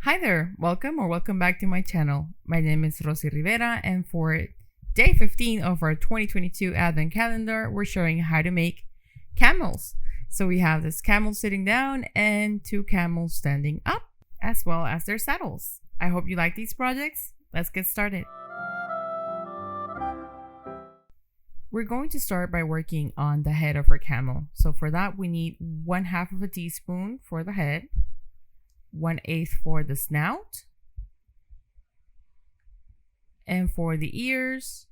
Hi there, welcome back to my channel. My name is Rossy Rivera, and for day 15 of our 2022 Advent Calendar, we're showing how to make camels. So we have this camel sitting down and two camels standing up, as well as their saddles. I hope you like these projects. Let's get started. We're going to start by working on the head of our camel. So for that, we need 1/2 of a teaspoon for the head, 1/8 for the snout, and for the ears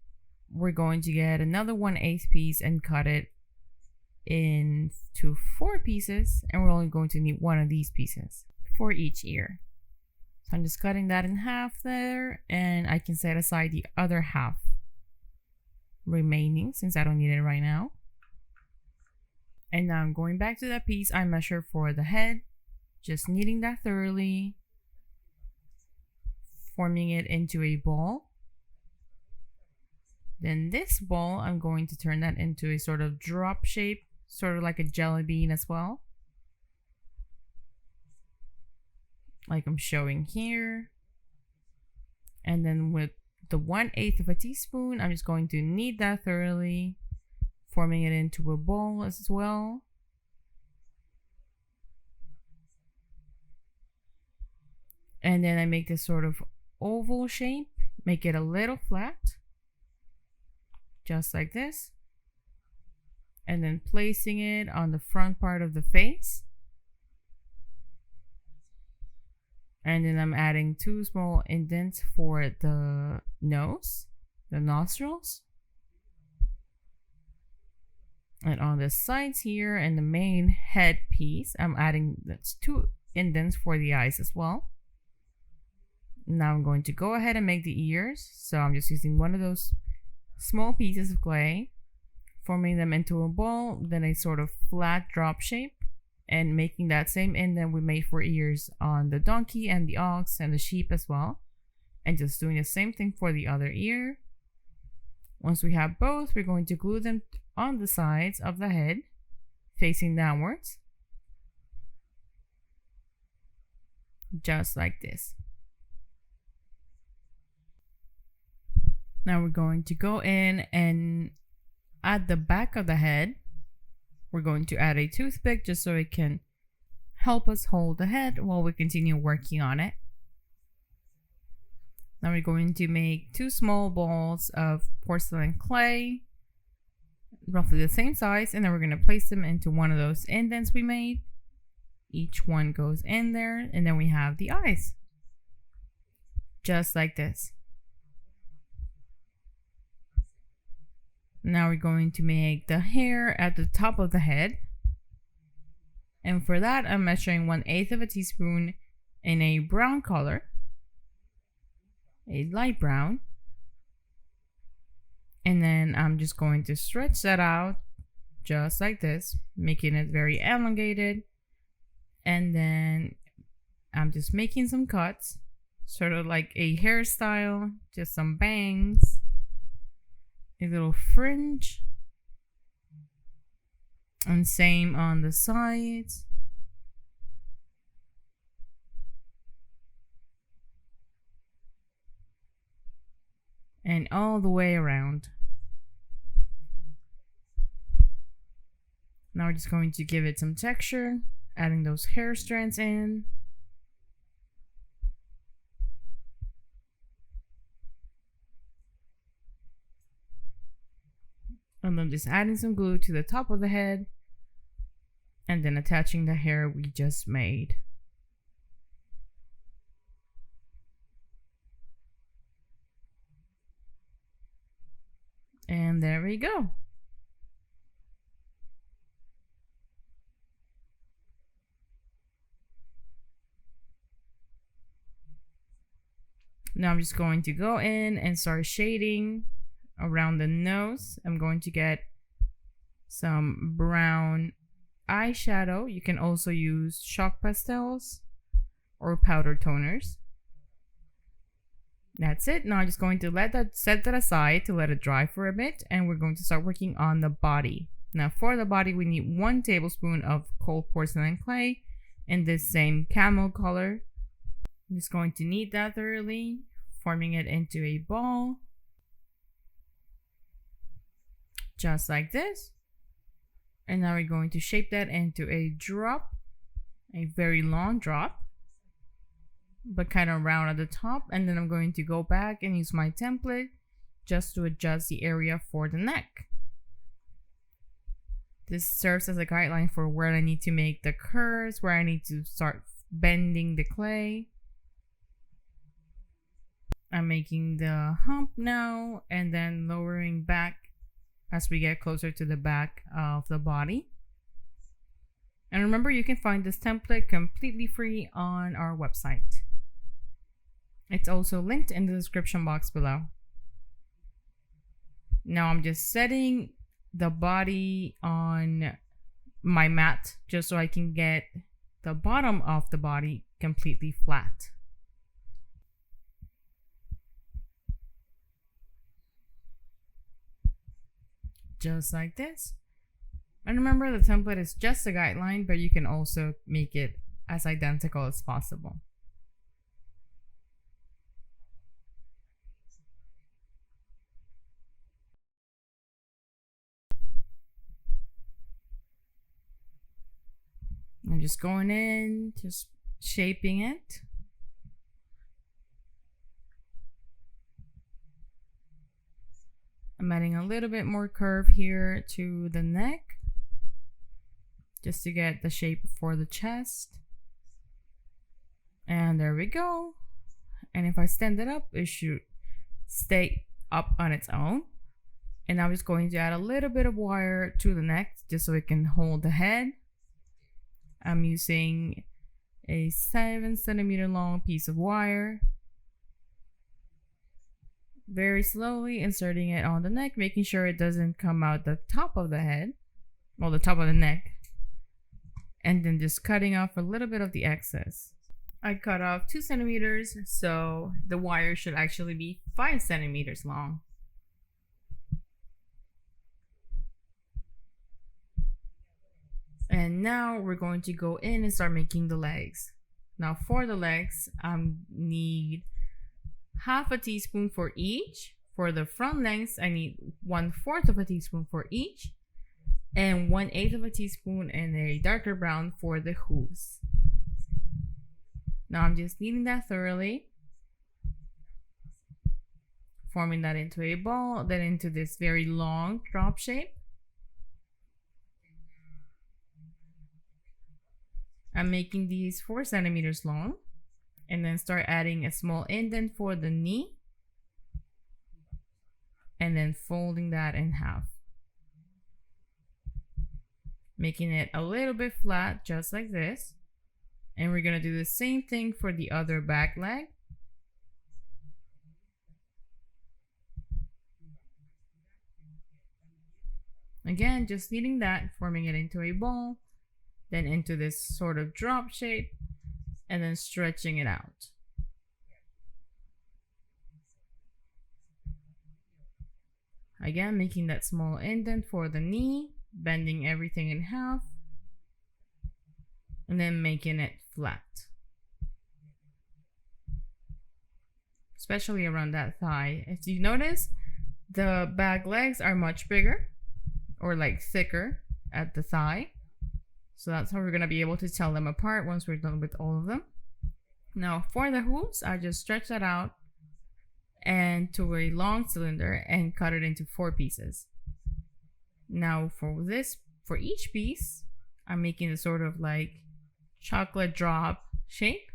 we're going to get another 1/8 piece and cut it into 4 pieces, and we're only going to need one of these pieces for each ear. So I'm just cutting that in half there, and I can set aside the other half remaining since I don't need it right now. And now I'm going back to that piece I measured for the head, just kneading that thoroughly, forming it into a ball. Then this ball, I'm going to turn that into a sort of drop shape, sort of like a jelly bean as well, like I'm showing here. And then with the 1/8 of a teaspoon, I'm just going to knead that thoroughly, forming it into a ball as well. And then I make this sort of oval shape, make it a little flat, just like this. And then placing it on the front part of the face. And then I'm adding 2 small indents for the nose, the nostrils. And on the sides here and the main head piece, I'm adding 2 indents for the eyes as well. Now I'm going to go ahead and make the ears. So I'm just using one of those small pieces of clay, forming them into a ball, then a sort of flat drop shape, and making that same indent we made for ears on the donkey and the ox and the sheep as well. And just doing the same thing for the other ear. Once we have both, we're going to glue them on the sides of the head, facing downwards. Just like this. Now we're going to go in and at the back of the head, we're going to add a toothpick just so it can help us hold the head while we continue working on it. Now we're going to make 2 small balls of porcelain clay, roughly the same size, and then we're going to place them into one of those indents we made. Each one goes in there, and then we have the eyes. Just like this. Now we're going to make the hair at the top of the head. And for that, I'm measuring 1/8 of a teaspoon in a brown color, a light brown. And then I'm just going to stretch that out just like this, making it very elongated. And then I'm just making some cuts, sort of like a hairstyle, just some bangs. A little fringe, and same on the sides. And all the way around. Now we're just going to give it some texture, adding those hair strands in. And then just adding some glue to the top of the head, and then attaching the hair we just made. And there we go. Now I'm just going to go in and start shading around the nose. I'm going to get some brown eyeshadow. You can also use chalk pastels or powder toners. That's it. Now I'm just going to set that aside to let it dry for a bit, and we're going to start working on the body. Now for the body, we need 1 tablespoon of cold porcelain clay in this same camel color. I'm just going to knead that thoroughly, forming it into a ball. Just like this. And now we're going to shape that into a drop, a very long drop, but kind of round at the top. And then I'm going to go back and use my template just to adjust the area for the neck. This serves as a guideline for where I need to make the curves, where I need to start bending the clay. I'm making the hump now and then lowering back as we get closer to the back of the body. And remember, you can find this template completely free on our website. It's also linked in the description box below. Now I'm just setting the body on my mat just so I can get the bottom of the body completely flat. Just like this. And remember, the template is just a guideline, but you can also make it as identical as possible. I'm just going in, just shaping it. I'm adding a little bit more curve here to the neck, just to get the shape for the chest. And there we go. And if I stand it up, it should stay up on its own. And I'm just going to add a little bit of wire to the neck just so it can hold the head. I'm using a 7 centimeter long piece of wire. Very slowly inserting it on the neck, making sure it doesn't come out the top of the head, well, the top of the neck. And then just cutting off a little bit of the excess. I cut off 2 centimeters, so the wire should actually be 5 centimeters long. And now we're going to go in and start making the legs. Now for the legs, I need half a teaspoon for each. For the front legs, I need 1/4 of a teaspoon for each, and 1/8 of a teaspoon and a darker brown for the hooves. Now I'm just kneading that thoroughly, forming that into a ball, then into this very long drop shape. I'm making these 4 centimeters long, and then start adding a small indent for the knee, and then folding that in half, making it a little bit flat, just like this. And we're gonna do the same thing for the other back leg. Again, just kneading that, forming it into a ball, then into this sort of drop shape, and then stretching it out. Again, making that small indent for the knee, bending everything in half, and then making it flat. Especially around that thigh. If you notice, the back legs are much bigger, or like thicker at the thigh. So that's how we're going to be able to tell them apart once we're done with all of them. Now for the hooves, I just stretch that out and to a long cylinder and cut it into 4 pieces. Now for each piece, I'm making a sort of like chocolate drop shape,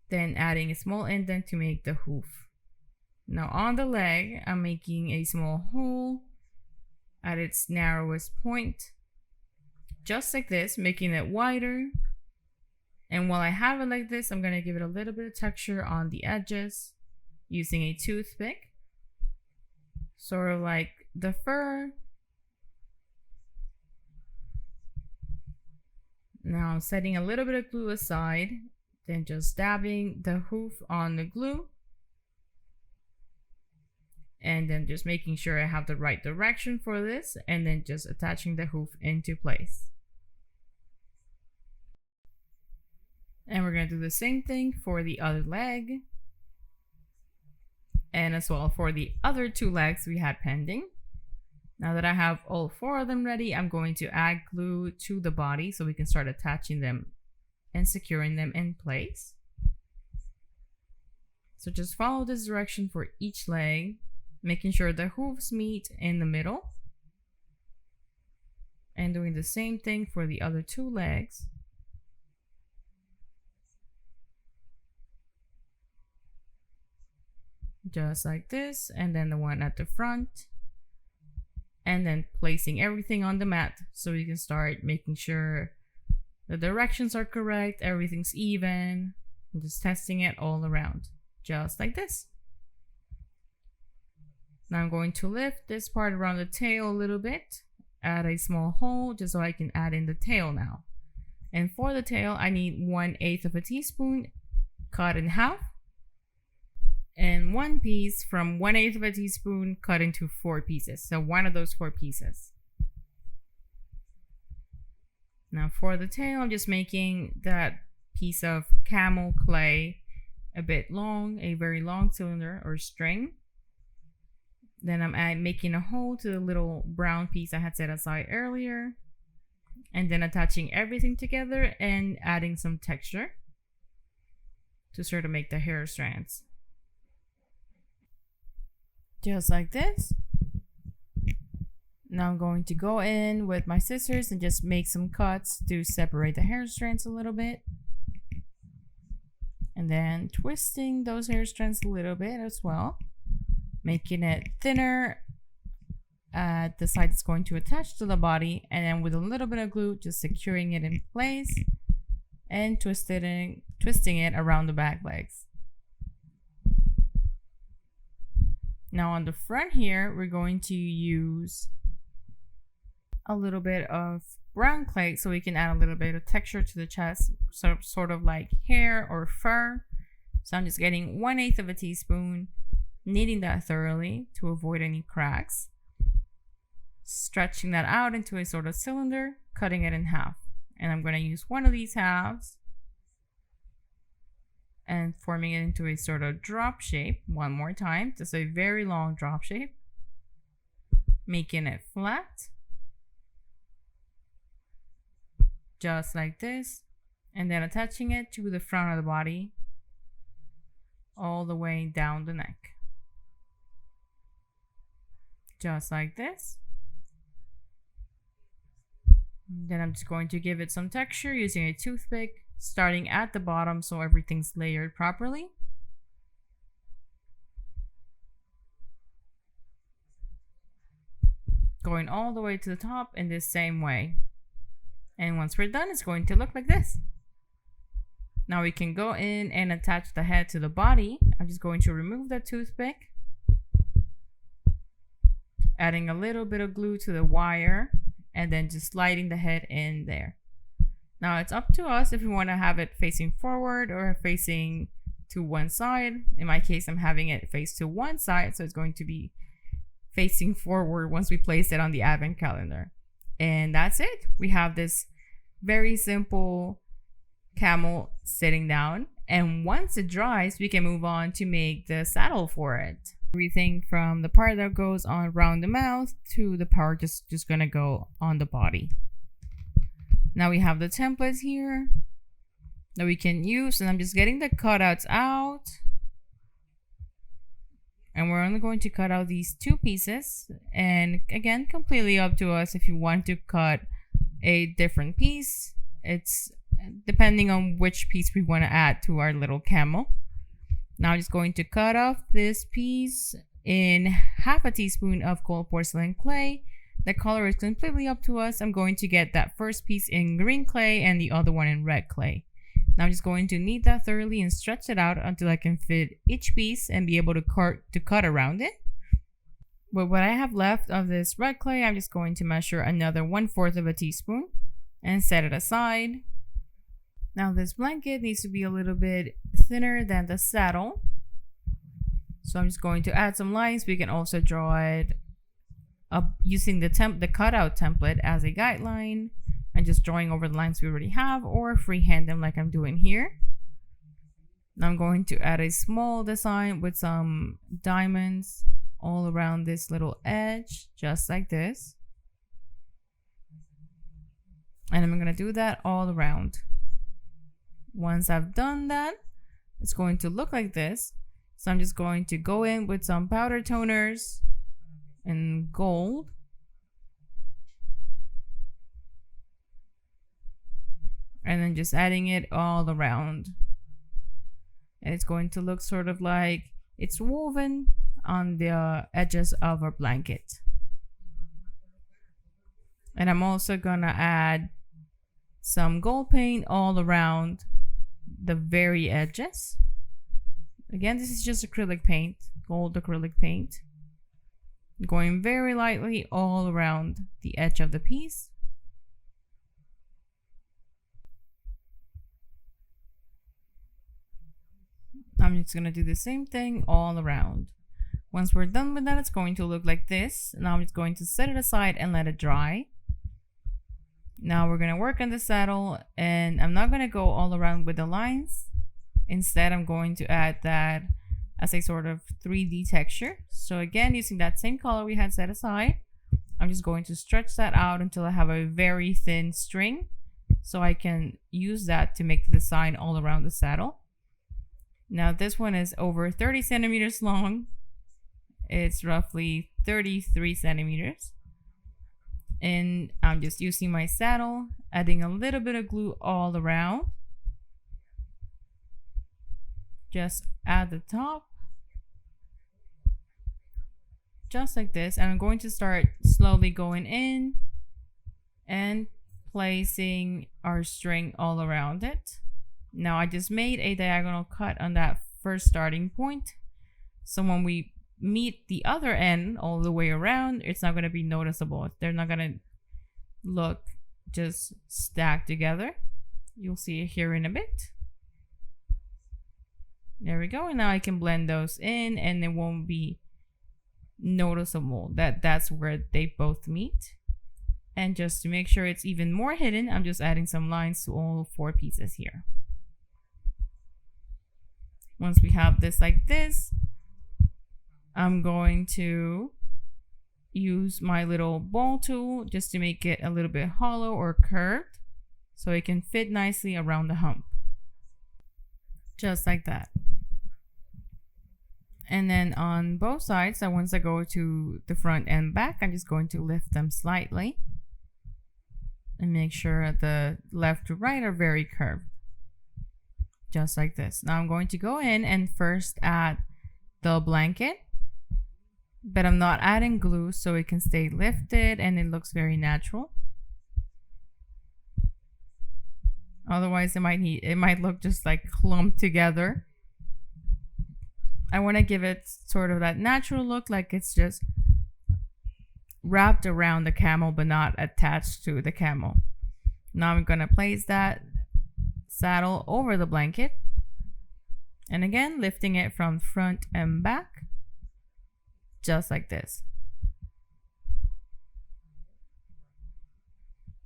then adding a small indent to make the hoof. Now on the leg, I'm making a small hole at its narrowest point, just like this, making it wider. And while I have it like this, I'm going to give it a little bit of texture on the edges using a toothpick, sort of like the fur. Now I'm setting a little bit of glue aside, then just dabbing the hoof on the glue, and then just making sure I have the right direction for this, and then just attaching the hoof into place. And we're going to do the same thing for the other leg. And as well for the other 2 legs we had pending. Now that I have all 4 of them ready, I'm going to add glue to the body so we can start attaching them and securing them in place. So just follow this direction for each leg, making sure the hooves meet in the middle. And doing the same thing for the other 2 legs. Just like this, and then the one at the front. And then placing everything on the mat so you can start making sure the directions are correct, everything's even, and just testing it all around, just like this. Now I'm going to lift this part around the tail a little bit, add a small hole just so I can add in the tail now. And for the tail, I need 1/8 of a teaspoon cut in half, and 1 piece from 1/8 of a teaspoon cut into 4 pieces. So 1 of those 4 pieces. Now for the tail, I'm just making that piece of camel clay a bit long, a very long cylinder or string. Then I'm making a hole to the little brown piece I had set aside earlier. And then attaching everything together and adding some texture to sort of make the hair strands. Just like this. Now I'm going to go in with my scissors and just make some cuts to separate the hair strands a little bit. And then twisting those hair strands a little bit as well. Making it thinner at the side that's going to attach to the body. And then with a little bit of glue, just securing it in place. And twisting it around the back legs. Now on the front here, we're going to use a little bit of brown clay so we can add a little bit of texture to the chest, sort of like hair or fur. So I'm just getting 1/8 of a teaspoon, kneading that thoroughly to avoid any cracks, stretching that out into a sort of cylinder, cutting it in half. And I'm going to use one of these halves and forming it into a sort of drop shape one more time, just a very long drop shape, making it flat, just like this, and then attaching it to the front of the body all the way down the neck, just like this. Then I'm just going to give it some texture using a toothpick, starting at the bottom so everything's layered properly. Going all the way to the top in this same way. And once we're done, it's going to look like this. Now we can go in and attach the head to the body. I'm just going to remove the toothpick, adding a little bit of glue to the wire, and then just sliding the head in there. Now it's up to us if we want to have it facing forward or facing to one side. In my case, I'm having it face to one side, so it's going to be facing forward once we place it on the advent calendar. And that's it. We have this very simple camel sitting down, and once it dries, we can move on to make the saddle for it. Everything from the part that goes on around the mouth to the part just gonna go on the body. Now we have the templates here that we can use, and I'm just getting the cutouts out. And we're only going to cut out these 2 pieces. And again, completely up to us if you want to cut a different piece. It's depending on which piece we want to add to our little camel. Now I'm just going to cut off this piece in 1/2 teaspoon of gold porcelain clay. The color is completely up to us. I'm going to get that first piece in green clay and the other one in red clay. Now I'm just going to knead that thoroughly and stretch it out until I can fit each piece and be able to cut around it. But what I have left of this red clay, I'm just going to measure another 1/4 of a teaspoon and set it aside. Now this blanket needs to be a little bit thinner than the saddle. So I'm just going to add some lines. We can also draw it up using the cutout template as a guideline. and just drawing over the lines we already have, or freehand them like I'm doing here. Now I'm going to add a small design with some diamonds all around this little edge, just like this. And I'm going to do that all around. Once I've done that, it's going to look like this. So I'm just going to go in with some powder toners and gold. And then just adding it all around. And it's going to look sort of like it's woven on the edges of our blanket. And I'm also gonna add some gold paint all around the very edges. Again, this is just acrylic paint, gold acrylic paint. Going very lightly all around the edge of the piece. I'm just gonna do the same thing all around. Once we're done with that, it's going to look like this. Now I'm just going to set it aside and let it dry. Now we're gonna work on the saddle, and I'm not gonna go all around with the lines. Instead, I'm going to add that as a sort of 3D texture. So again, using that same color we had set aside, I'm just going to stretch that out until I have a very thin string, so I can use that to make the design all around the saddle. Now this one is over 30 centimeters long. It's roughly 33 centimeters. And I'm just using my saddle, adding a little bit of glue all around. Just at the top. Just like this. And I'm going to start slowly going in and placing our string all around it. Now I just made a diagonal cut on that first starting point. So when we meet the other end all the way around, it's not going to be noticeable. They're not going to look just stacked together. You'll see it here in a bit. There we go. And now I can blend those in, and it won't be noticeable that that's where they both meet. And just to make sure it's even more hidden, I'm just adding some lines to all 4 pieces here. Once we have this like this, I'm going to use my little ball tool just to make it a little bit hollow or curved so it can fit nicely around the hump. Just like that. And then on both sides, so once I go to the front and back, I'm just going to lift them slightly and make sure the left to right are very curved. Just like this. Now I'm going to go in and first add the blanket, but I'm not adding glue so it can stay lifted and it looks very natural. Otherwise it might look just like clumped together. I want to give it sort of that natural look, like it's just wrapped around the camel but not attached to the camel. Now I'm going to place that saddle over the blanket, and again lifting it from front and back, just like this.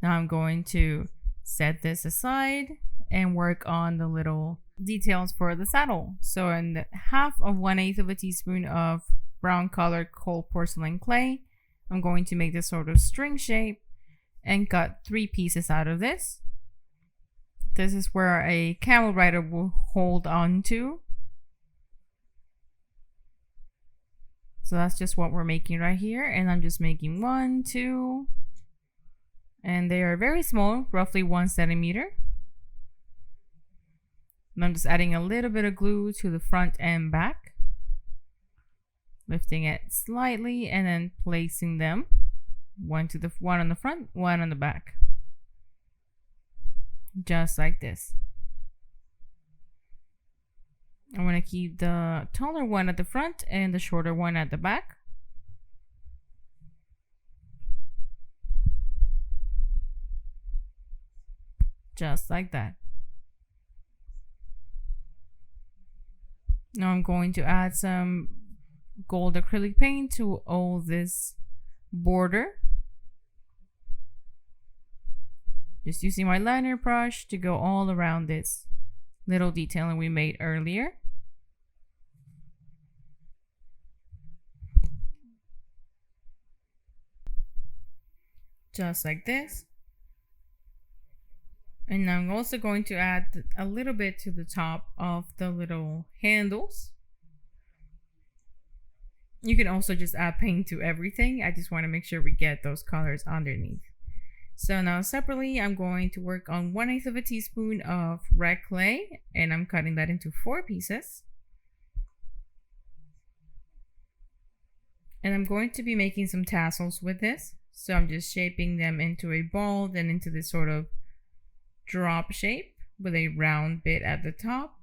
Now I'm going to set this aside and work on the little details for the saddle. So in half of 1/8 of a teaspoon of brown colored cold porcelain clay, I'm going to make this sort of string shape and cut 3 pieces out of this. This is where a camel rider will hold on to. So that's just what we're making right here. And I'm just making 1, 2, and they are very small, roughly 1 centimeter. And I'm just adding a little bit of glue to the front and back, lifting it slightly and then placing them one on the front, one on the back. Just like this. I want to keep the taller one at the front and the shorter one at the back. Just like that. Now I'm going to add some gold acrylic paint to all this border. Just using my liner brush to go all around this little detailing we made earlier. Just like this. And now I'm also going to add a little bit to the top of the little handles. You can also just add paint to everything. I just want to make sure we get those colors underneath. So now separately, I'm going to work on 1/8 of a teaspoon of red clay, and I'm cutting that into 4 pieces. And I'm going to be making some tassels with this. So I'm just shaping them into a ball, then into this sort of drop shape with a round bit at the top.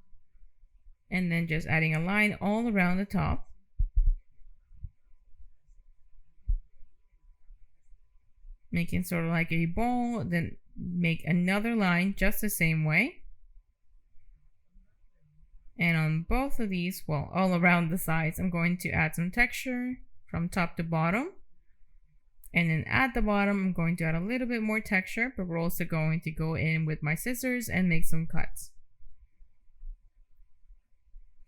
And then just adding a line all around the top. Making sort of like a ball, then make another line just the same way. And on both of these, well, all around the sides, I'm going to add some texture from top to bottom. And then at the bottom, I'm going to add a little bit more texture, but we're also going to go in with my scissors and make some cuts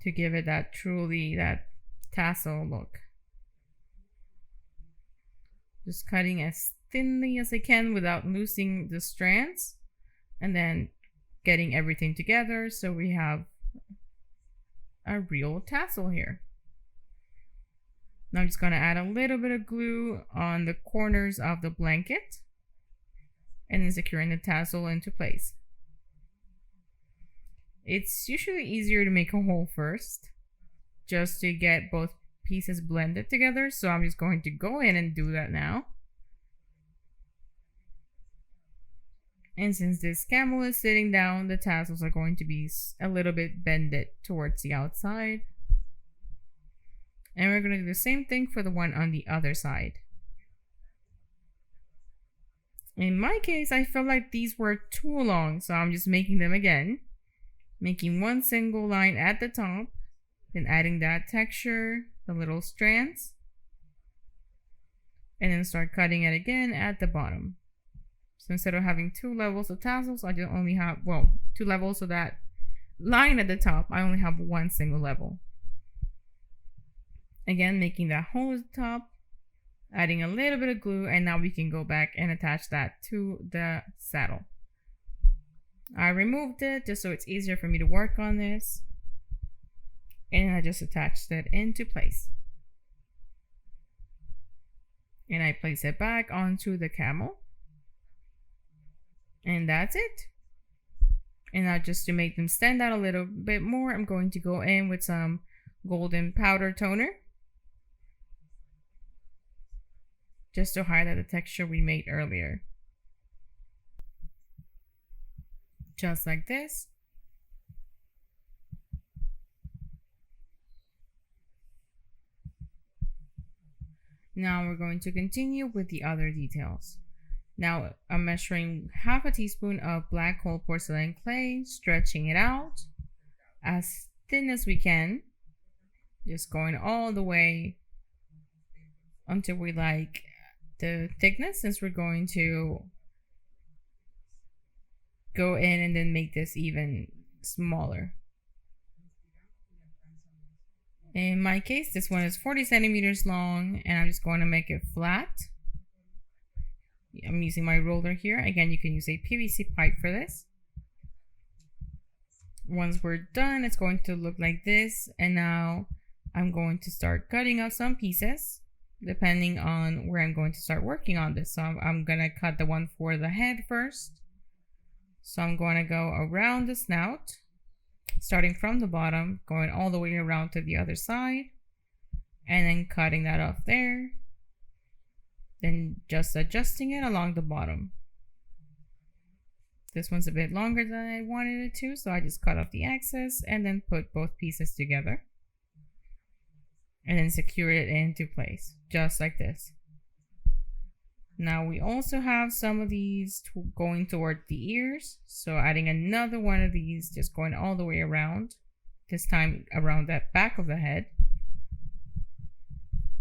to give it that tassel look. Just cutting as thinly as I can without losing the strands, and then getting everything together so we have a real tassel here. Now I'm just going to add a little bit of glue on the corners of the blanket and then securing the tassel into place. It's usually easier to make a hole first just to get both pieces blended together, so I'm just going to go in and do that now. And since this camel is sitting down, the tassels are going to be a little bit bended towards the outside. And we're going to do the same thing for the one on the other side. In my case, I felt like these were too long, so I'm just making them again. Making one single line at the top, then adding that texture, the little strands. And then start cutting it again at the bottom. So instead of having 2 levels of tassels, I just only have, 2 levels of that line at the top. I only have 1 single level. Again, making that hole at the top, adding a little bit of glue, and now we can go back and attach that to the saddle. I removed it just so it's easier for me to work on this. And I just attached it into place. And I place it back onto the camel. And that's it. And now just to make them stand out a little bit more, I'm going to go in with some golden powder toner. Just to highlight the texture we made earlier. Just like this. Now we're going to continue with the other details. Now I'm measuring 1/2 teaspoon of black whole porcelain clay, stretching it out as thin as we can, just going all the way until we like the thickness, since we're going to go in and then make this even smaller. In my case, this one is 40 centimeters long, and I'm just going to make it flat. I'm using my roller here. Again, you can use a PVC pipe for this. Once we're done, it's going to look like this. And now I'm going to start cutting out some pieces depending on where I'm going to start working on this. So I'm going to cut the one for the head first. So I'm going to go around the snout, starting from the bottom, going all the way around to the other side, and then cutting that off there. Then just adjusting it along the bottom. This one's a bit longer than I wanted it to, so I just cut off the excess and then put both pieces together. And then secure it into place, just like this. Now we also have some of these going toward the ears, so adding another one of these, just going all the way around, this time around that back of the head.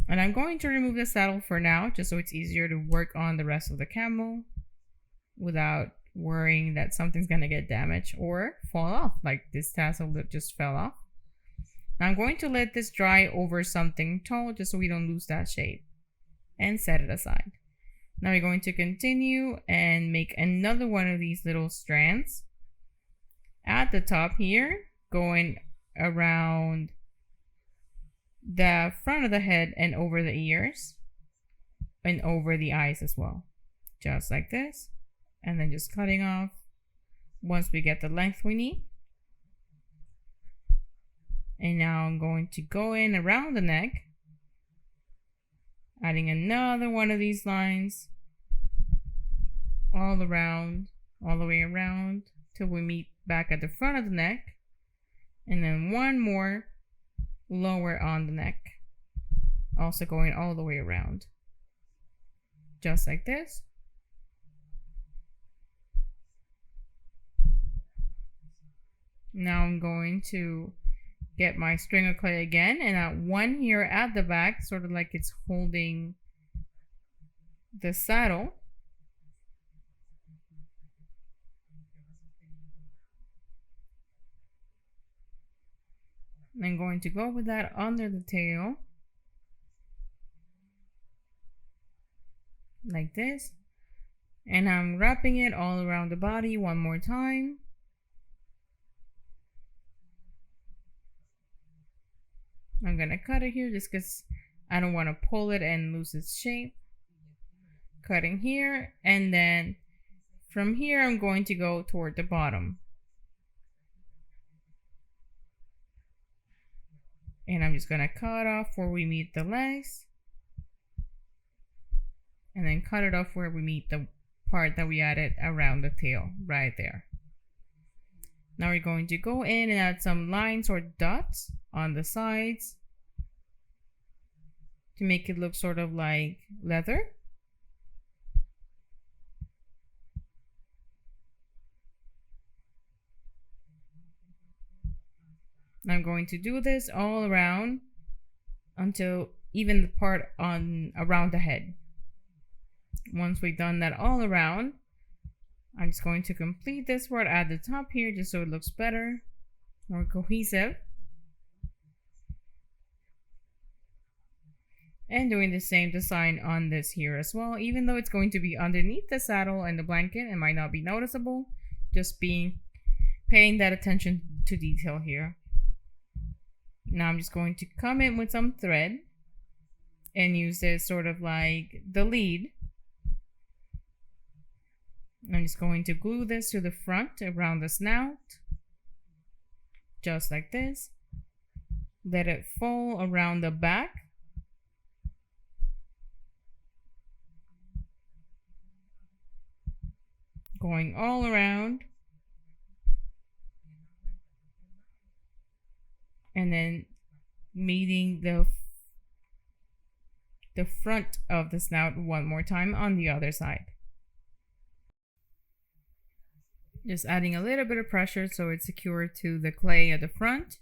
And I'm going to remove the saddle for now, just so it's easier to work on the rest of the camel without worrying that something's gonna get damaged or fall off, like this tassel that just fell off. Now I'm going to let this dry over something tall just so we don't lose that shape, and set it aside. Now we're going to continue and make another one of these little strands at the top here, going around the front of the head and over the ears and over the eyes as well, just like this, and then just cutting off once we get the length we need. And now I'm going to go in around the neck, adding another one of these lines all around, all the way around till we meet back at the front of the neck, and then one more lower on the neck, also going all the way around, just like this. Now I'm going to get my string of clay again, and add one here at the back, sort of like it's holding the saddle. I'm going to go with that under the tail, like this, and I'm wrapping it all around the body one more time. I'm gonna cut it here just because I don't want to pull it and lose its shape. Cutting here, and then from here I'm going to go toward the bottom. And I'm just gonna cut off where we meet the legs, and then cut it off where we meet the part that we added around the tail, right there. Now we're going to go in and add some lines or dots on the sides to make it look sort of like leather. I'm going to do this all around until even the part on around the head. Once we've done that all around, I'm just going to complete this part at the top here just so it looks better, more cohesive. And doing the same design on this here as well. Even though it's going to be underneath the saddle and the blanket, it might not be noticeable. Just paying that attention to detail here. Now I'm just going to come in with some thread and use this sort of like the lead. I'm just going to glue this to the front around the snout, just like this. Let it fall around the back. Going all around. And then meeting the front of the snout one more time on the other side. Just adding a little bit of pressure so it's secured to the clay at the front.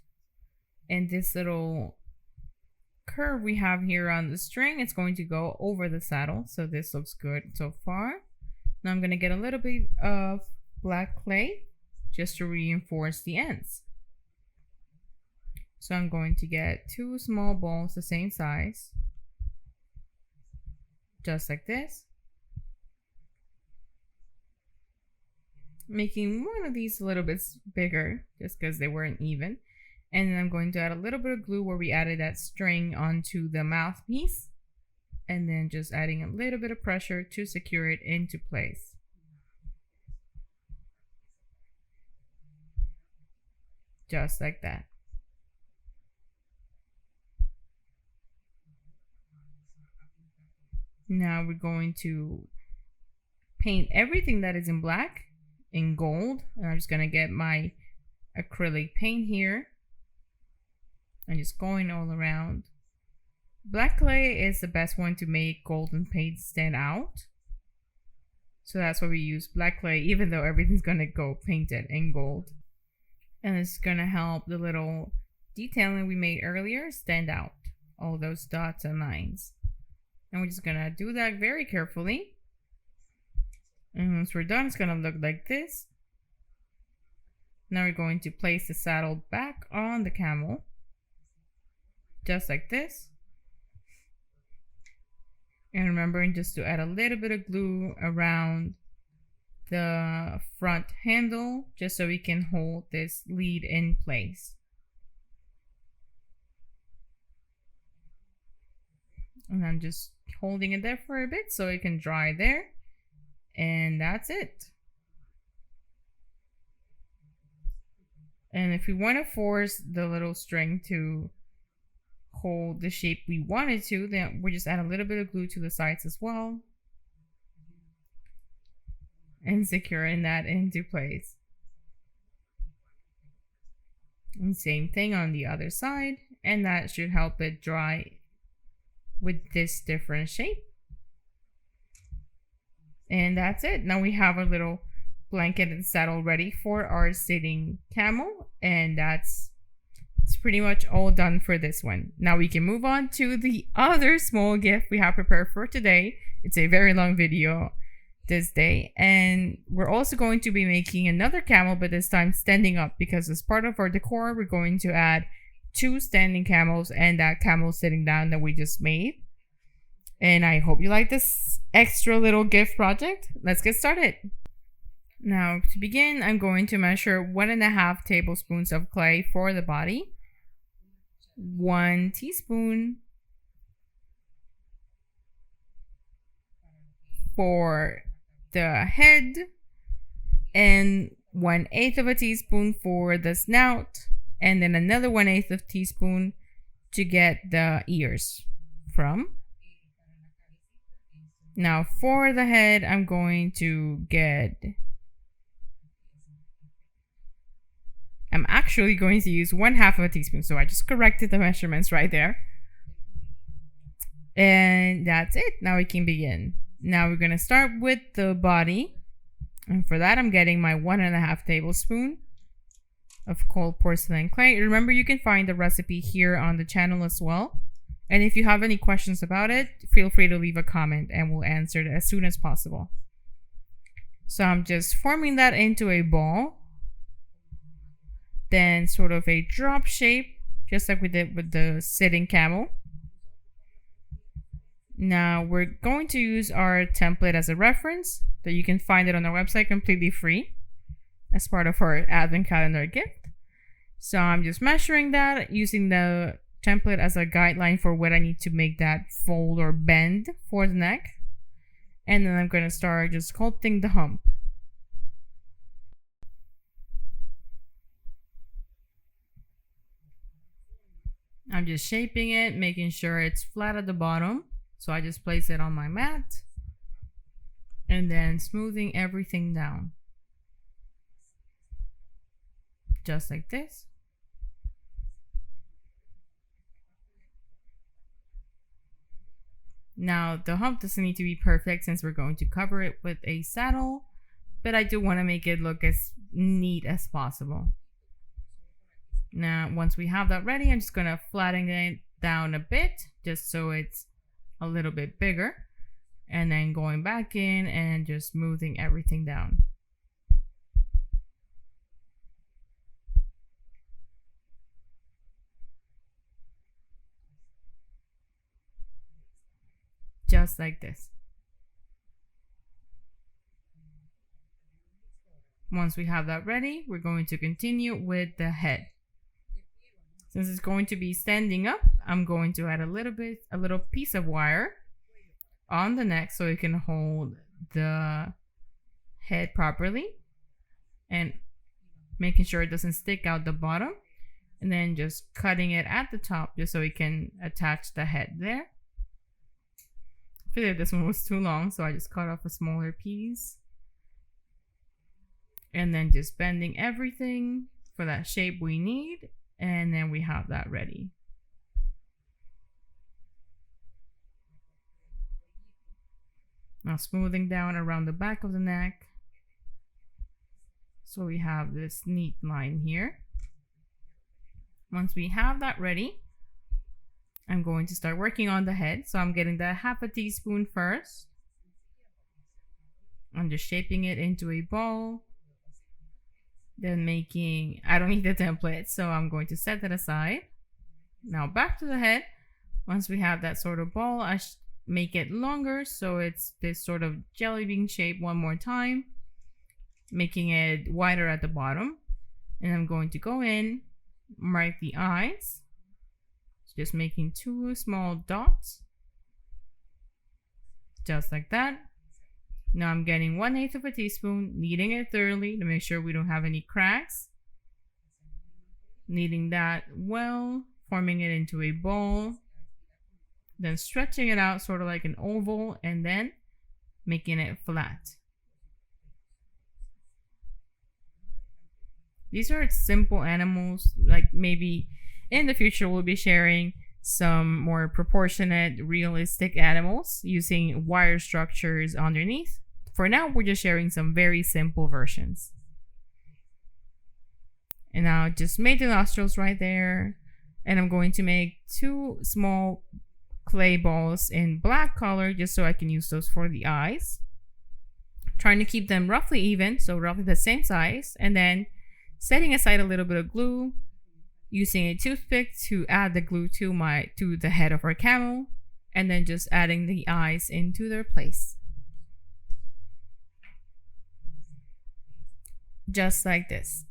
And this little curve we have here on the string, it's going to go over the saddle. So this looks good so far. Now I'm going to get a little bit of black clay just to reinforce the ends. So I'm going to get 2 small balls the same size, just like this. Making one of these a little bit bigger just because they weren't even. And then I'm going to add a little bit of glue where we added that string onto the mouthpiece. And then just adding a little bit of pressure to secure it into place. Just like that. Now we're going to paint everything that is in black in gold. And I'm just going to get my acrylic paint here. I'm just going all around. Black clay is the best one to make golden paint stand out. So that's why we use black clay, even though everything's going to go painted in gold. And it's going to help the little detailing we made earlier stand out. All those dots and lines. And we're just going to do that very carefully. And once we're done, it's gonna look like this. Now we're going to place the saddle back on the camel, just like this. And remembering just to add a little bit of glue around the front handle, just so we can hold this lead in place. And I'm just holding it there for a bit so it can dry there. And that's it. And if we want to force the little string to hold the shape we want it to, then we just add a little bit of glue to the sides as well. And securing that into place. And same thing on the other side. And that should help it dry with this different shape. And that's it. Now we have a little blanket and saddle ready for our sitting camel, and it's pretty much all done for this one. Now we can move on to the other small gift we have prepared for today. It's a very long video this day, and we're also going to be making another camel, but this time standing up, because as part of our decor we're going to add 2 standing camels and that camel sitting down that we just made. And I hope you like this extra little gift project. Let's get started. Now, to begin, I'm going to measure 1.5 tablespoons of clay for the body, 1 teaspoon for the head, and 1/8 of a teaspoon for the snout, and then another 1/8 of a teaspoon to get the ears from. Now, for the head, I'm going to get... I'm actually going to use 1/2 of a teaspoon, so I just corrected the measurements right there. And that's it. Now we can begin. Now we're going to start with the body. And for that, I'm getting my 1.5 tablespoon of cold porcelain clay. Remember, you can find the recipe here on the channel as well. And if you have any questions about it, feel free to leave a comment and we'll answer it as soon as possible. So I'm just forming that into a ball. Then sort of a drop shape, just like we did with the sitting camel. Now we're going to use our template as a reference, that you can find it on our website completely free as part of our Advent Calendar gift. So I'm just measuring that, using the template as a guideline for what I need to make that fold or bend for the neck. And then I'm going to start just sculpting the hump. I'm just shaping it, making sure it's flat at the bottom. So I just place it on my mat and then smoothing everything down. Just like this. Now the hump doesn't need to be perfect since we're going to cover it with a saddle, but I do want to make it look as neat as possible. Now, once we have that ready, I'm just going to flatten it down a bit, just so it's a little bit bigger. And then going back in and just smoothing everything down. Just like this. Once we have that ready, we're going to continue with the head. Since it's going to be standing up, I'm going to add a little piece of wire on the neck so it can hold the head properly, and making sure it doesn't stick out the bottom, and then just cutting it at the top just so we can attach the head there. I feel like this one was too long, so I just cut off a smaller piece, and then just bending everything for that shape we need. And then we have that ready. Now smoothing down around the back of the neck. So we have this neat line here. Once we have that ready, I'm going to start working on the head. So I'm getting the 1/2 teaspoon first. I'm just shaping it into a ball. Then I don't need the template, so I'm going to set that aside. Now back to the head. Once we have that sort of ball, I make it longer so it's this sort of jelly bean shape one more time, making it wider at the bottom. And I'm going to go in, mark the eyes, just making 2 small dots, just like that. Now I'm getting 1/8 of a teaspoon, kneading it thoroughly to make sure we don't have any cracks. Kneading that well, forming it into a ball, then stretching it out sort of like an oval, and then making it flat. These are simple animals. Like maybe in the future we'll be sharing some more proportionate, realistic animals using wire structures underneath. For now, we're just sharing some very simple versions. And now I just made the nostrils right there. And I'm going to make 2 small clay balls in black color just so I can use those for the eyes. Trying to keep them roughly even, so roughly the same size. And then setting aside a little bit of glue, using a toothpick to add the glue to the head of our camel, and then just adding the eyes into their place. Just like this.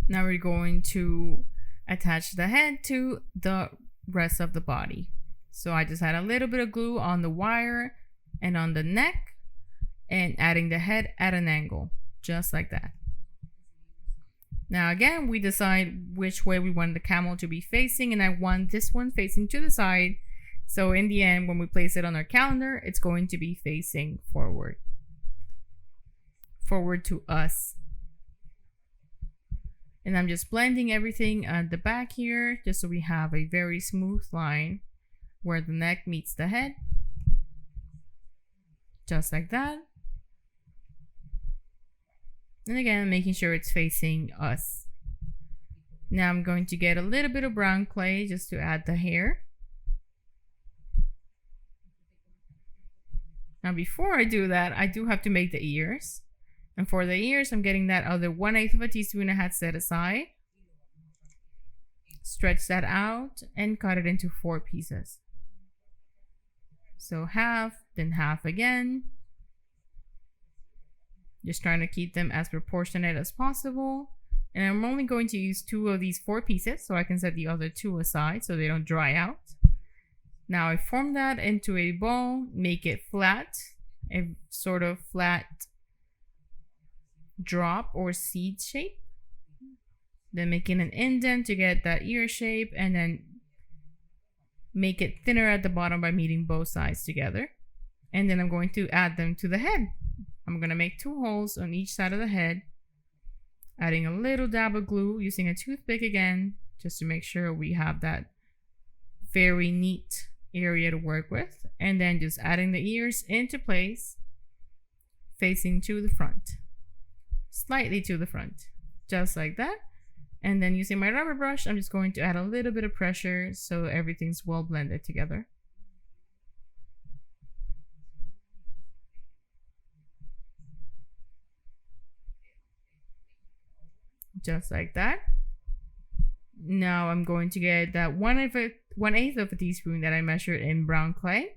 Now we're going to attach the head to the rest of the body. So I just had a little bit of glue on the wire and on the neck, and adding the head at an angle, just like that. Now again, we decide which way we want the camel to be facing, and I want this one facing to the side. So in the end, when we place it on our calendar, it's going to be facing forward. Forward to us. And I'm just blending everything at the back here, just so we have a very smooth line where the neck meets the head. Just like that. And again, making sure it's facing us. Now I'm going to get a little bit of brown clay just to add the hair. Now before I do that, I do have to make the ears. And for the ears, I'm getting that other 1/8 of a teaspoon I had set aside. Stretch that out and cut it into 4 pieces. So half, then half again. Just trying to keep them as proportionate as possible. And I'm only going to use 2 of these 4 pieces so I can set the other 2 aside so they don't dry out. Now I form that into a ball, make it flat, a sort of flat drop or seed shape. Then making an indent to get that ear shape, and then make it thinner at the bottom by meeting both sides together. And then I'm going to add them to the head. I'm going to make 2 holes on each side of the head, adding a little dab of glue, using a toothpick again, just to make sure we have that very neat area to work with. And then just adding the ears into place, facing to the front, slightly to the front, just like that. And then using my rubber brush, I'm just going to add a little bit of pressure so everything's well blended together. Just like that. Now I'm going to get that 1/8 of a teaspoon that I measured in brown clay.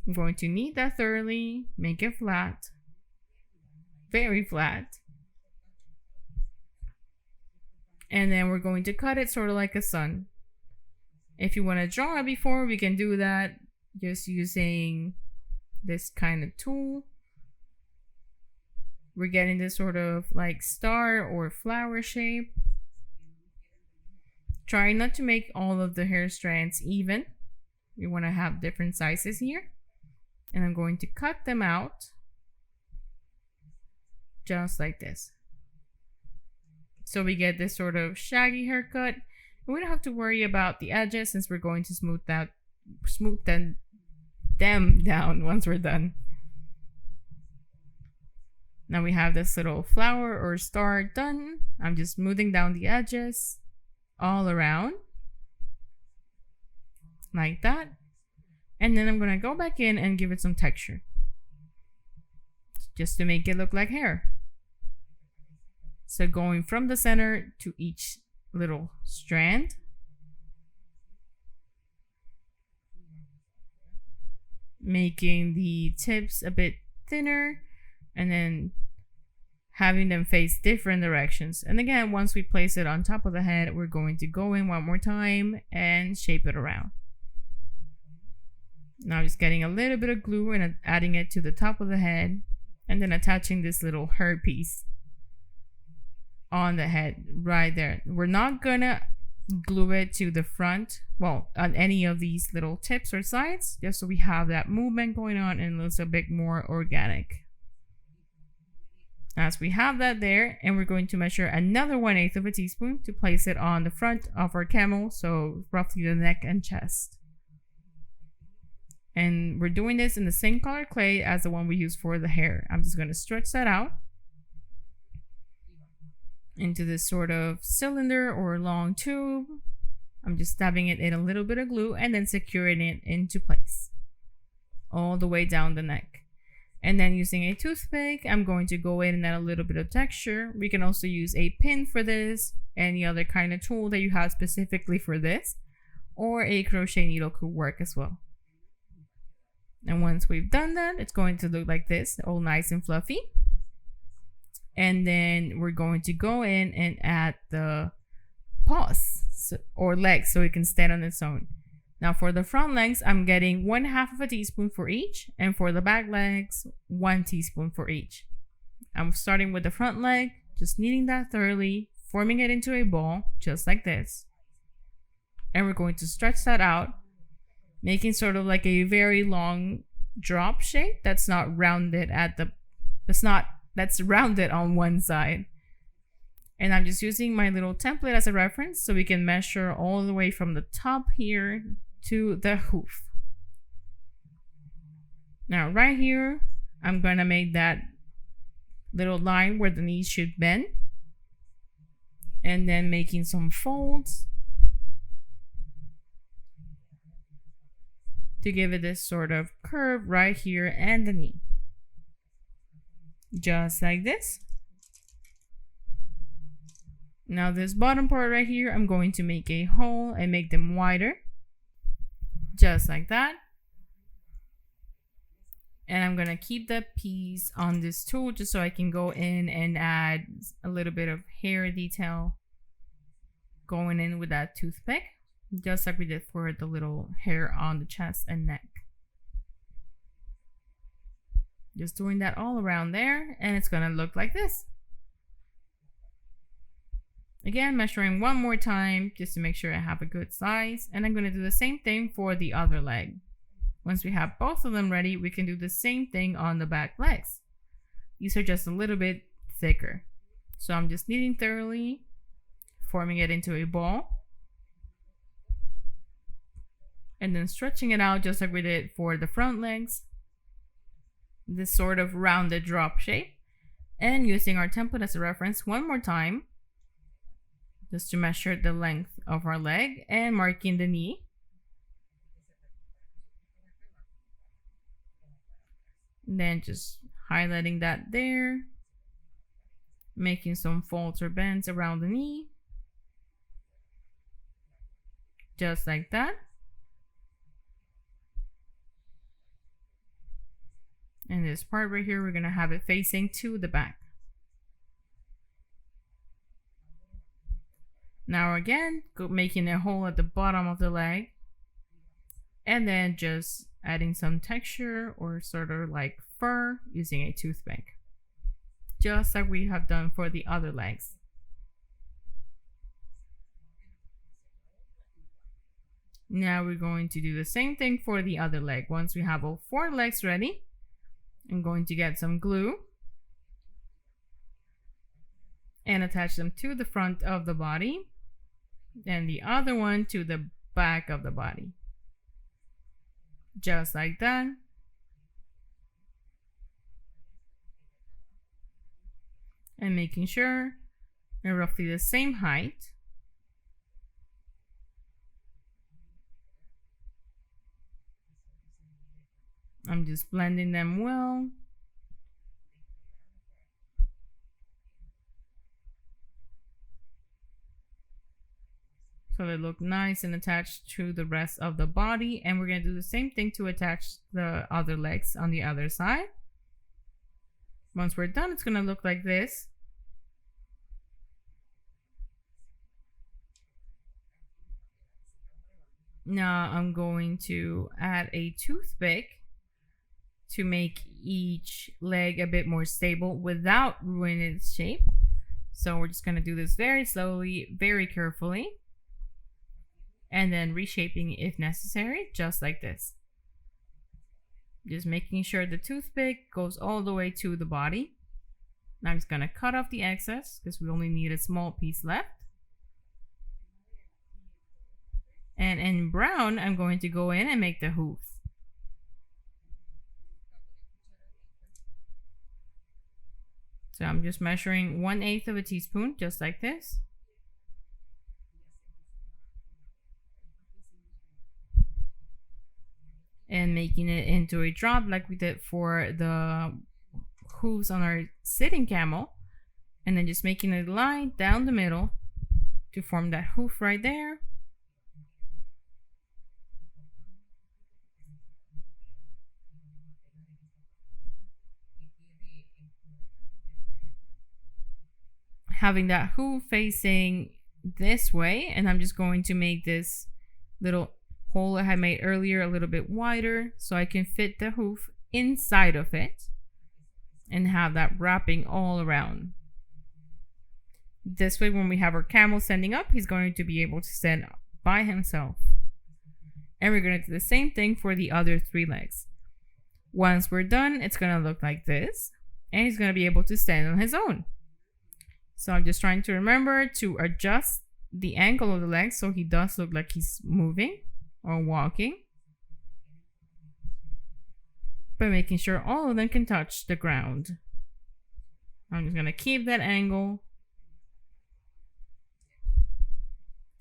I'm going to knead that thoroughly, make it flat, very flat. And then we're going to cut it sort of like a sun. If you want to draw it before, we can do that just using this kind of tool. We're getting this sort of like star or flower shape. Try not to make all of the hair strands even. We want to have different sizes here. And I'm going to cut them out just like this. So we get this sort of shaggy haircut. And we don't have to worry about the edges since we're going to smooth them down once we're done. Now we have this little flower or star done. I'm just smoothing down the edges all around like that. And then I'm going to go back in and give it some texture. just to make it look like hair. So going from the center to each little strand. Making the tips a bit thinner and then having them face different directions. And again, once we place it on top of the head, we're going to go in one more time and shape it around. Now just getting a little bit of glue and adding it to the top of the head and then attaching this little hair piece on the head right there. We're not gonna glue it to the front, well, on any of these little tips or sides, just so we have that movement going on and it looks a bit more organic. As we have that there, and we're going to measure another 1/8 of a teaspoon to place it on the front of our camel, so roughly the neck and chest. And we're doing this in the same color clay as the one we used for the hair. I'm just going to stretch that out into this sort of cylinder or long tube. I'm just dabbing it in a little bit of glue and then securing it into place all the way down the neck. And then using a toothpick, I'm going to go in and add a little bit of texture. We can also use a pin for this, any other kind of tool that you have specifically for this, or a crochet needle could work as well. And once we've done that, it's going to look like this, all nice and fluffy. And then we're going to go in and add the paws or legs so it can stand on its own. Now for the front legs, I'm getting 1/2 of a teaspoon for each, and for the back legs, 1 teaspoon for each. I'm starting with the front leg, just kneading that thoroughly, forming it into a ball, just like this. And we're going to stretch that out, making sort of like a very long drop shape that's not rounded at the, that's rounded on one side. And I'm just using my little template as a reference so we can measure all the way from the top here to the hoof. Now right here, I'm gonna make that little line where the knees should bend, and then making some folds to give it this sort of curve right here and the knee. Just like this. Now this bottom part right here, I'm going to make a hole and make them wider. Just like that. And I'm gonna keep the piece on this tool just so I can go in and add a little bit of hair detail going in with that toothpick, just like we did for the little hair on the chest and neck. Just doing that all around there, and it's gonna look like this. Again, measuring one more time just to make sure I have a good size, and I'm gonna do the same thing for the other leg. Once we have both of them ready, we can do the same thing on the back legs. These are just a little bit thicker. So I'm just kneading thoroughly, forming it into a ball, and then stretching it out just like we did for the front legs. This sort of rounded drop shape, and using our template as a reference one more time, just to measure the length of our leg and marking the knee. And then just highlighting that there, making some folds or bends around the knee, just like that. And this part right here, we're gonna have it facing to the back. Now again, making a hole at the bottom of the leg, and then just adding some texture or sort of like fur using a toothpick, just like we have done for the other legs. Now we're going to do the same thing for the other leg. Once we have all 4 legs ready, I'm going to get some glue and attach them to the front of the body, and the other one to the back of the body, just like that. And making sure they're roughly the same height. I'm just blending them well. it look nice and attached to the rest of the body. And we're going to do the same thing to attach the other legs on the other side. Once we're done, it's going to look like this. Now I'm going to add a toothpick to make each leg a bit more stable without ruining its shape. So we're just going to do this very slowly, very carefully, and then reshaping if necessary, just like this. Just making sure the toothpick goes all the way to the body. Now I'm just going to cut off the excess because we only need a small piece left. And in brown, I'm going to go in and make the hoof. So I'm just measuring 1/8 of a teaspoon, just like this. And making it into a drop like we did for the hooves on our sitting camel. And then just making a line down the middle to form that hoof right there. Having that hoof facing this way, and I'm just going to make this little hole I had made earlier a little bit wider so I can fit the hoof inside of it and have that wrapping all around. This way, when we have our camel standing up, he's going to be able to stand up by himself. And we're going to do the same thing for the other 3 legs. Once we're done, it's going to look like this, and he's going to be able to stand on his own. So I'm just trying to remember to adjust the angle of the legs so he does look like he's moving or walking. But making sure all of them can touch the ground. I'm just going to keep that angle.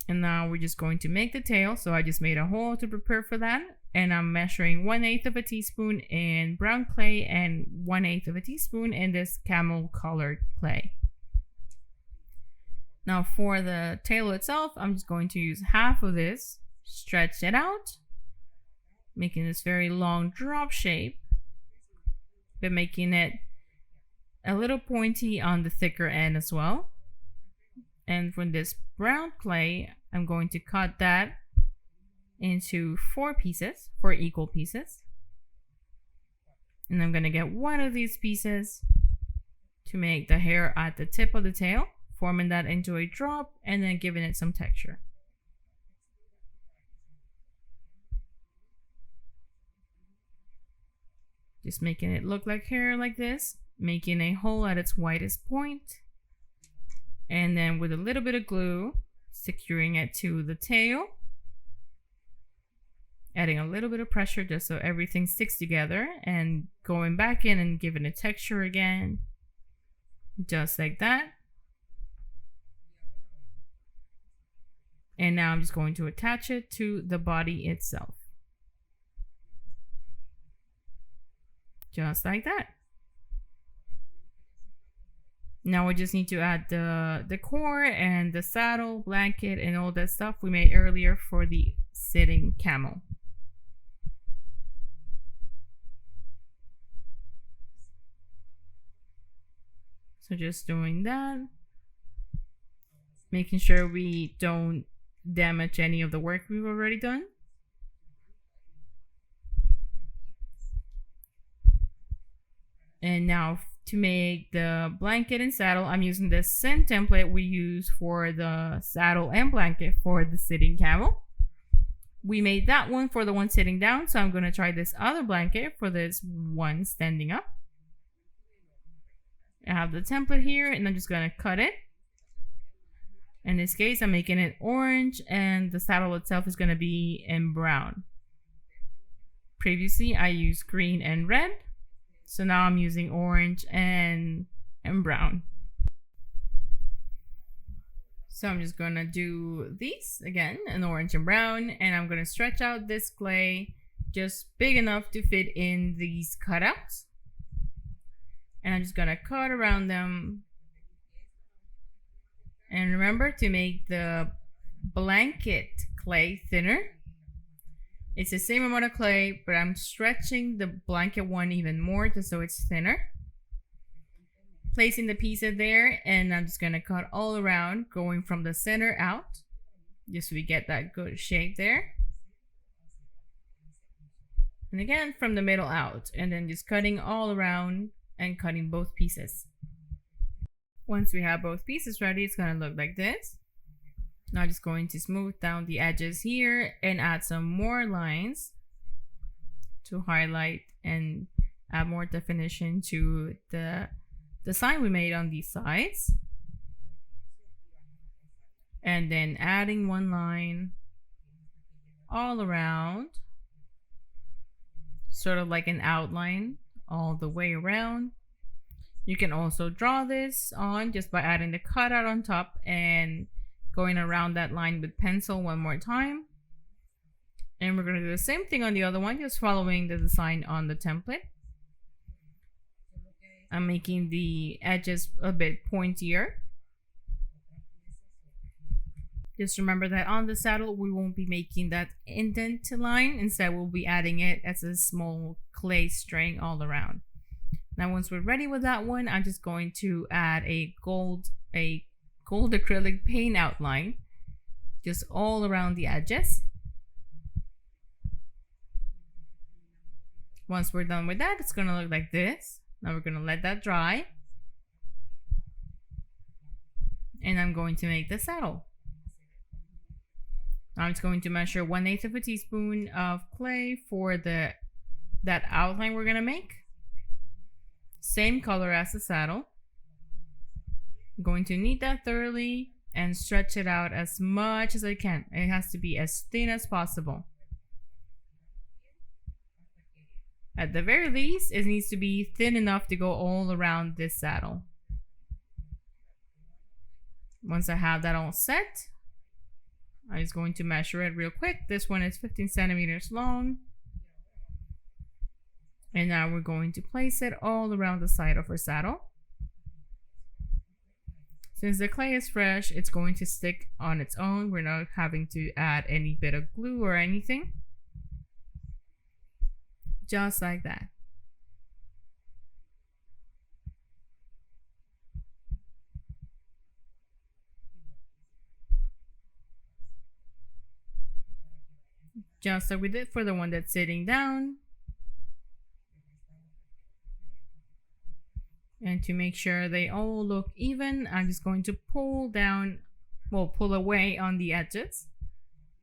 And now we're just going to make the tail. So I just made a hole to prepare for that. And I'm measuring 1/8 of a teaspoon in brown clay and 1/8 of a teaspoon in this camel colored clay. Now for the tail itself, I'm just going to use half of this, stretch it out, making this very long drop shape, but making it a little pointy on the thicker end as well. And from this brown clay, I'm going to cut that into 4 pieces, 4 equal pieces. And I'm going to get one of these pieces to make the hair at the tip of the tail, forming that into a drop and then giving it some texture. Just making it look like hair like this, making a hole at its widest point, and then with a little bit of glue, securing it to the tail, adding a little bit of pressure just so everything sticks together, and going back in and giving it texture again, just like that. And now I'm just going to attach it to the body itself. Just like that. Now we just need to add the decor and the saddle, blanket, and all that stuff we made earlier for the sitting camel. So just doing that. Making sure we don't damage any of the work we've already done. And now to make the blanket and saddle, I'm using the same template we use for the saddle and blanket for the sitting camel. We made that one for the one sitting down, so I'm going to try this other blanket for this one standing up. I have the template here, and I'm just going to cut it. In this case, I'm making it orange, and the saddle itself is going to be in brown. Previously, I used green and red, so now I'm using orange and brown. So I'm just going to do these again in orange and brown, and I'm going to stretch out this clay just big enough to fit in these cutouts. And I'm just going to cut around them. And remember to make the blanket clay thinner. It's the same amount of clay, but I'm stretching the blanket one even more just so it's thinner. Placing the pieces there, and I'm just gonna cut all around, going from the center out, just so we get that good shape there. And again, from the middle out, and then just cutting all around and cutting both pieces. Once we have both pieces ready, it's gonna look like this. Now just going to smooth down the edges here and add some more lines to highlight and add more definition to the design we made on these sides. And then adding one line all around, sort of like an outline all the way around. You can also draw this on just by adding the cutout on top and going around that line with pencil one more time. And we're going to do the same thing on the other one, just following the design on the template. I'm making the edges a bit pointier. Just remember that on the saddle, we won't be making that indent line. Instead, we'll be adding it as a small clay string all around. Now, once we're ready with that one, I'm just going to add a gold acrylic paint outline just all around the edges. Once we're done with that, it's going to look like this. Now we're going to let that dry, and I'm going to make the saddle. I'm just going to measure 1/8 of a teaspoon of clay for that outline we're going to make. Same color as the saddle. I'm going to knead that thoroughly and stretch it out as much as I can. It has to be as thin as possible. At the very least, it needs to be thin enough to go all around this saddle. Once I have that all set, I'm just going to measure it real quick. This one is 15 centimeters long. And now we're going to place it all around the side of our saddle. Since the clay is fresh, it's going to stick on its own. We're not having to add any bit of glue or anything. Just like that. Just like we did for the one that's sitting down. And to make sure they all look even, I'm just going to pull away on the edges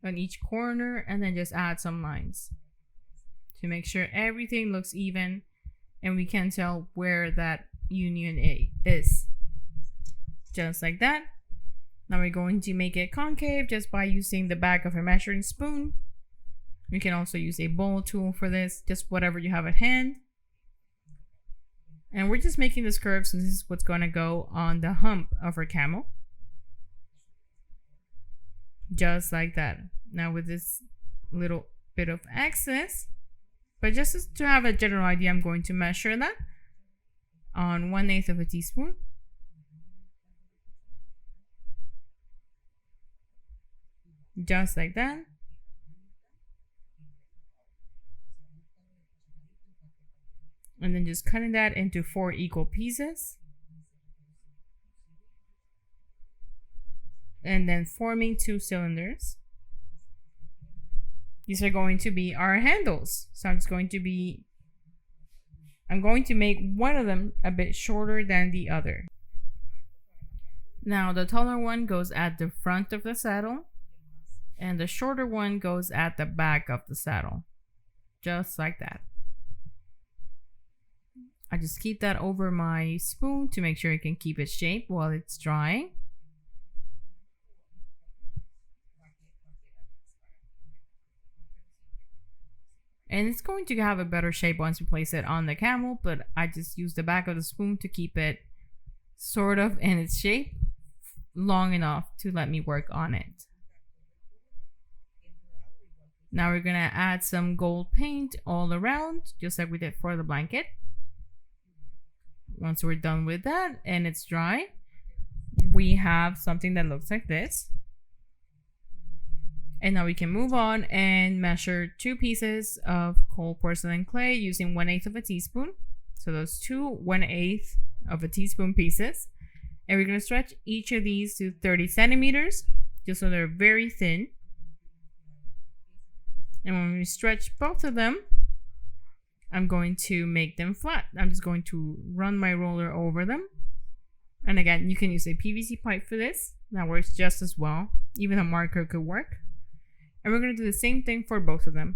on each corner, and then just add some lines to make sure everything looks even and we can tell where that union is. Just like that. Now we're going to make it concave just by using the back of a measuring spoon. You can also use a bowl tool for this, just whatever you have at hand. And we're just making this curve since this is what's going to go on the hump of our camel. Just like that. Now with this little bit of excess, but just to have a general idea, I'm going to measure that on 1/8 of a teaspoon. Just like that. And then just cutting that into 4 equal pieces. And then forming 2 cylinders. These are going to be our handles. So I'm going to make one of them a bit shorter than the other. Now the taller one goes at the front of the saddle, and the shorter one goes at the back of the saddle. Just like that. I just keep that over my spoon to make sure it can keep its shape while it's drying. And it's going to have a better shape once we place it on the camel, but I just use the back of the spoon to keep it sort of in its shape long enough to let me work on it. Now we're gonna add some gold paint all around, just like we did for the blanket. Once we're done with that and it's dry, we have something that looks like this. And now we can move on and measure 2 pieces of cold porcelain clay using 1/8 of a teaspoon. So those 2 1/8 of a teaspoon pieces. And we're going to stretch each of these to 30 centimeters, just so they're very thin. And when we stretch both of them, I'm going to make them flat. I'm just going to run my roller over them. And again, you can use a PVC pipe for this. That works just as well. Even a marker could work. And we're going to do the same thing for both of them.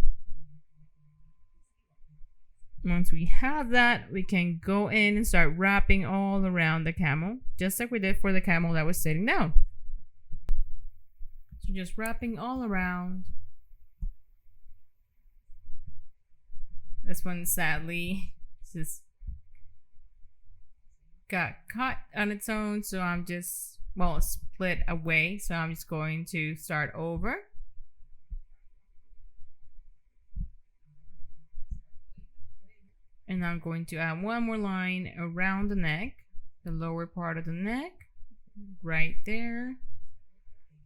Once we have that, we can go in and start wrapping all around the camel, just like we did for the camel that was sitting down. So just wrapping all around. This one sadly just got caught on its own, so I'm just, well, split away. So I'm just going to start over. And I'm going to add one more line around the neck, the lower part of the neck, right there.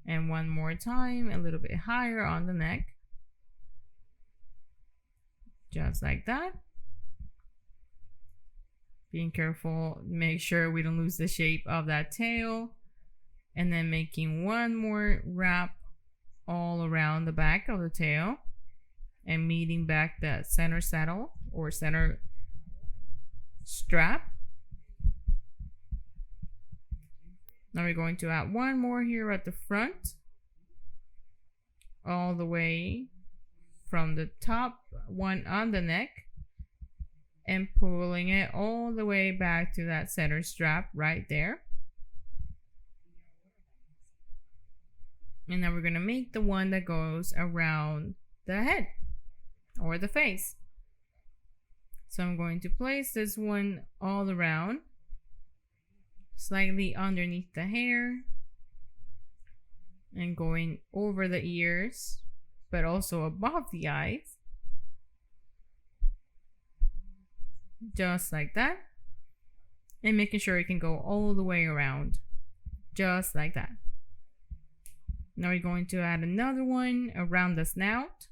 And one more time, a little bit higher on the neck. Just like that. Being careful, make sure we don't lose the shape of that tail. And then making one more wrap all around the back of the tail. And meeting back that center saddle or center strap. Now we're going to add one more here at the front, all the way from the top one on the neck and pulling it all the way back to that center strap right there. And now we're going to make the one that goes around the head or the face. So I'm going to place this one all around, slightly underneath the hair, and going over the ears, but also above the eyes. Just like that. And making sure it can go all the way around, just like that. Now we're going to add another one around the snout.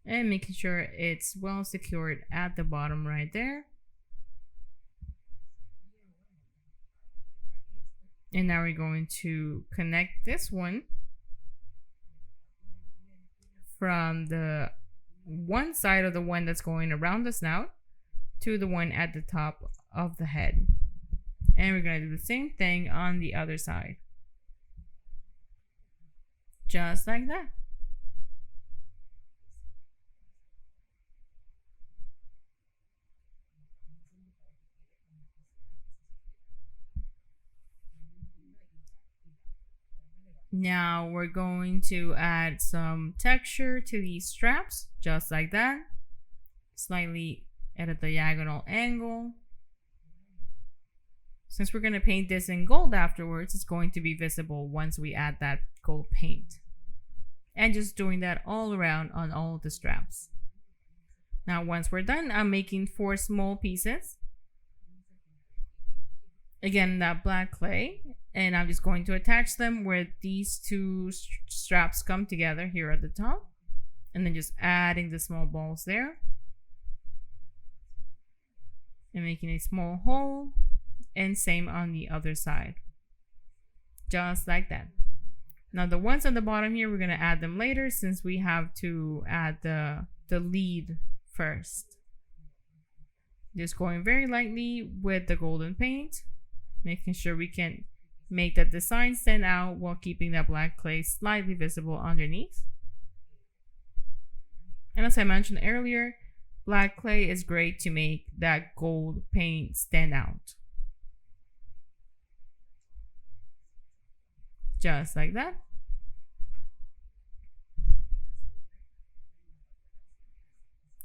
And making sure it's well secured at the bottom right there. And now we're going to connect this one from the one side of the one that's going around the snout to the one at the top of the head. And we're going to do the same thing on the other side. Just like that. Now we're going to add some texture to these straps, just like that. Slightly at a diagonal angle. Since we're going to paint this in gold afterwards, it's going to be visible once we add that gold paint. And just doing that all around on all of the straps. Now once we're done, I'm making 4 small pieces. Again, that black clay. And I'm just going to attach them where these 2 straps come together here at the top. And then just adding the small balls there. And making a small hole. And same on the other side. Just like that. Now the ones on the bottom here, we're going to add them later since we have to add the lead first. Just going very lightly with the golden paint. Making sure we can make that design stand out while keeping that black clay slightly visible underneath. And as I mentioned earlier, black clay is great to make that gold paint stand out. Just like that.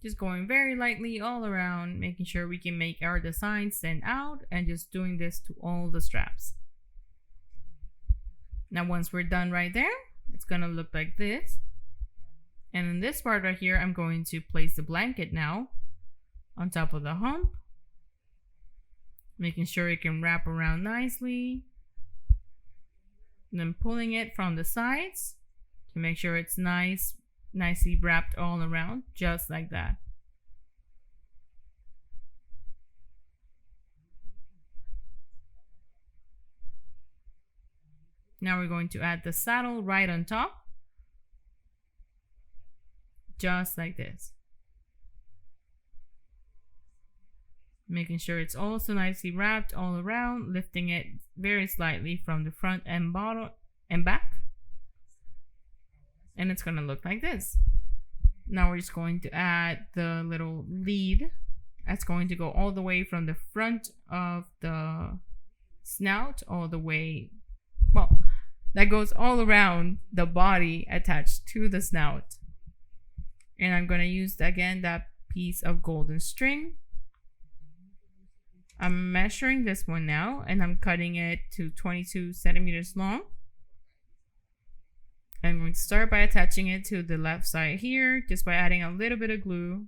Just going very lightly all around, making sure we can make our design stand out, and just doing this to all the straps. Now once we're done right there, it's gonna look like this. And in this part right here, I'm going to place the blanket now on top of the hump. making sure it can wrap around nicely. And then pulling it from the sides to make sure it's nicely wrapped all around, just like that. Now we're going to add the saddle right on top, just like this. Making sure it's also nicely wrapped all around, lifting it very slightly from the front and bottom and back. And it's going to look like this. Now we're just going to add the little lead that's going to go all the way from the front of the snout all the way, well, that goes all around the body attached to the snout. And I'm going to use again that piece of golden string. I'm measuring this one now and I'm cutting it to 22 centimeters long. I'm going to start by attaching it to the left side here, just by adding a little bit of glue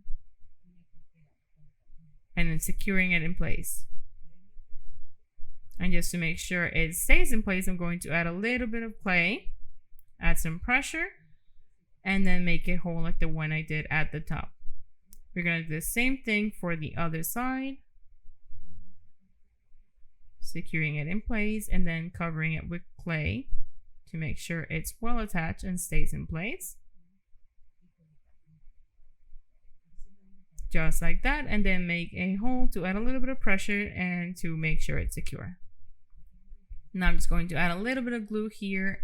and then securing it in place. And just to make sure it stays in place, I'm going to add a little bit of clay, add some pressure, and then make it hold like the one I did at the top. We're going to do the same thing for the other side, securing it in place and then covering it with clay to make sure it's well attached and stays in place. Just like that, and then make a hole to add a little bit of pressure and to make sure it's secure. Now I'm just going to add a little bit of glue here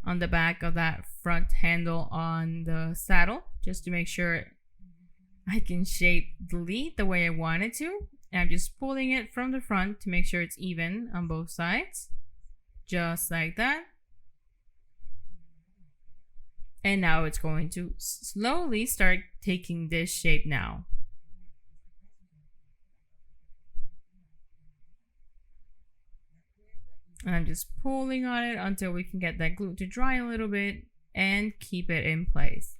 on the back of that front handle on the saddle, just to make sure I can shape the lead the way I want it to. And I'm just pulling it from the front to make sure it's even on both sides, just like that. And now it's going to slowly start taking this shape now. And I'm just pulling on it until we can get that glue to dry a little bit and keep it in place.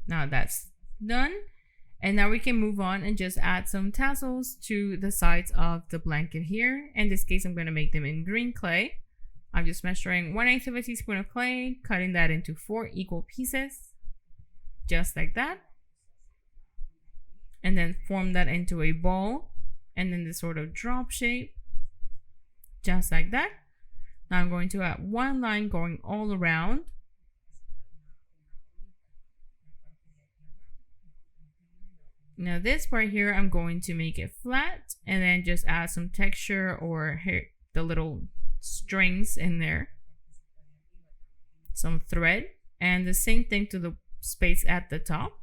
Now that's done. And now we can move on and just add some tassels to the sides of the blanket here. In this case, I'm going to make them in green clay. I'm just measuring 1/8 of a teaspoon of clay, cutting that into 4 equal pieces, just like that. And then form that into a ball and then this sort of drop shape, just like that. Now I'm going to add one line going all around. Now this part here, I'm going to make it flat and then just add some texture or hair, the little strings in there, some thread, and the same thing to the space at the top,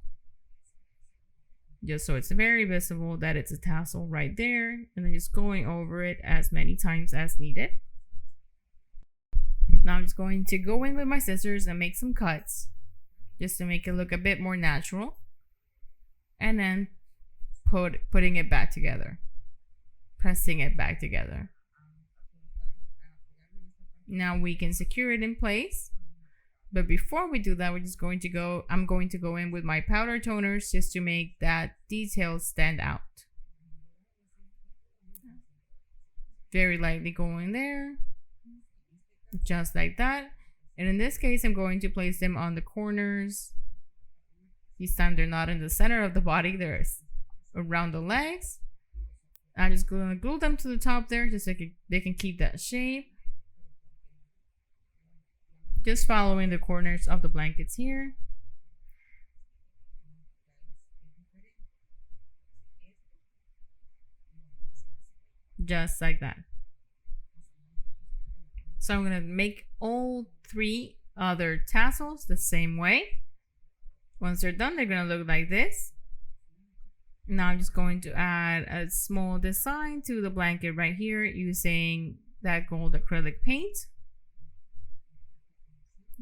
just so it's very visible that it's a tassel right there, and then just going over it as many times as needed. Now I'm just going to go in with my scissors and make some cuts just to make it look a bit more natural, and then putting it back together, pressing it back together. Now we can secure it in place, but before we do that, I'm going to go in with my powder toners just to make that detail stand out. Very lightly going there, just like that. And in this case, I'm going to place them on the corners. This time they're not in the center of the body, they're around the legs. I'm just going to glue them to the top there just so they can keep that shape. Just following the corners of the blankets here. Just like that. So I'm going to make all 3 other tassels the same way. Once they're done, they're going to look like this. Now I'm just going to add a small design to the blanket right here using that gold acrylic paint.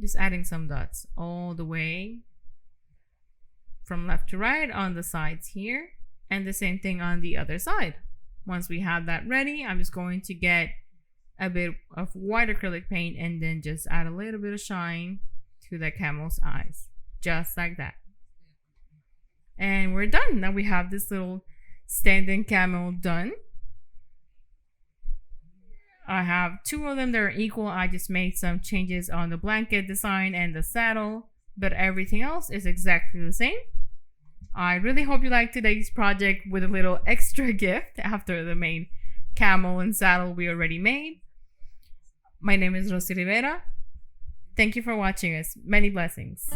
Just adding some dots all the way from left to right on the sides here, and the same thing on the other side. Once we have that ready, I'm just going to get a bit of white acrylic paint and then just add a little bit of shine to the camel's eyes, just like that. And we're done. Now we have this little standing camel done. I have 2 of them that are equal. I just made some changes on the blanket design and the saddle, but everything else is exactly the same. I really hope you liked today's project with a little extra gift after the main camel and saddle we already made. My name is Rossy Rivera. Thank you for watching us. Many blessings.